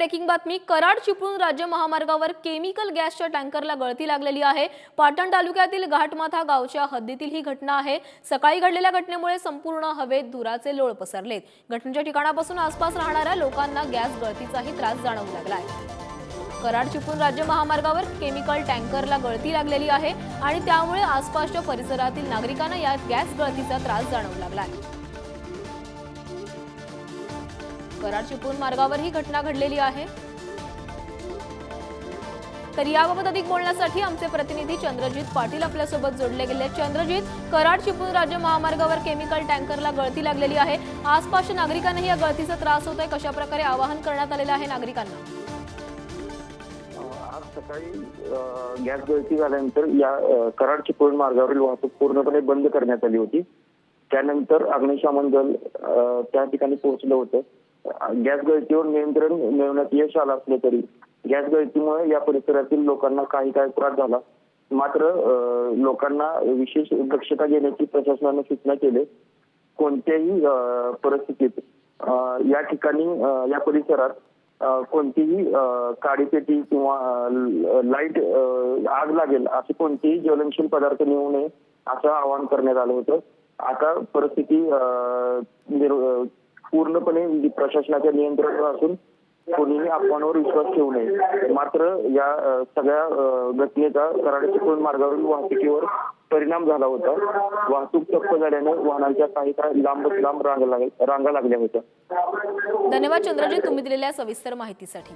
Breaking बातमी। कराड चिपळूण राज्य महामार्गावर केमिकल गॅसच्या टँकरला गळती लागलेली आहे। पाटण तालुक्यातील घाटमाथा गावच्या हद्दीतील ही घटना आहे। सकाळी घडलेल्या घटनेमुळे संपूर्ण हवेत धुराचे लोळ पसरलेत। घटनेच्या ठिकाणापासून आसपास राहणाऱ्या लोकांना गॅस गळतीचाही त्रास जाणवू लागलाय। कराड चिपळूण राज्य महामार्गावर केमिकल टँकरला गळती लागलेली आहे आणि त्यामुळे आसपासच्या परिसरातील नागरिकांना या गॅस गळतीचा त्रास जाणवू लागलाय। कराड चिपळूण मार्गावर ही घटना घडलेली आहे। तर याबाबत अधिक बोलण्यासाठी आमचे प्रतिनिधी चंद्रजीत पाटील आपल्या सोबत जोडले गेले। चंद्रजीत, कराड चिपळूण राज्य महामार्गावर केमिकल टँकरला गळती लागलेली आहे। आसपासच्या नागरिकांना या गळतीचा त्रास होतोय, कशा प्रकारे आवाहन करण्यात आलेलं आहे नागरिकांना? आज सकाळी गॅस गळती झाल्यानंतर या कराड चिपळूण मार्गावरील वाहतूक पूर्णपणे बंद करण्यात आली होती। त्यानंतर अग्निशमन दल त्या ठिकाणी पोहोचलं होतं। गॅस गळतीवर नियंत्रण मिळवण्यात यश आलं असले तरी गॅस गळतीमुळे या परिसरातील लोकांना काही त्रास झाला। मात्र लोकांना विशेष दक्षता घेण्याची प्रशासनाने सूचना केली। कोणत्याही परिस्थितीत या ठिकाणी या परिसरात कोणतीही काळी पेटी किंवा लाईट आग लागेल असे कोणतेही ज्वलनशील पदार्थ नेऊ नये असं आवाहन करण्यात आलं होतं। आता परिस्थिती पूर्णपणे प्रशासनाच्या नियंत्रणात असून कोणीही अफवांवर विश्वास ठेवू नये। मात्र या सगळ्या घटनेचा कराड चिपळूण मार्गावरील वाहतुकीवर परिणाम झाला होता। वाहतूक ठप्प झाल्याने वाहनांच्या काही लांब रांगा लागल्या होत्या। धन्यवाद चंद्रजीत, तुम्ही दिलेल्या सविस्तर माहितीसाठी।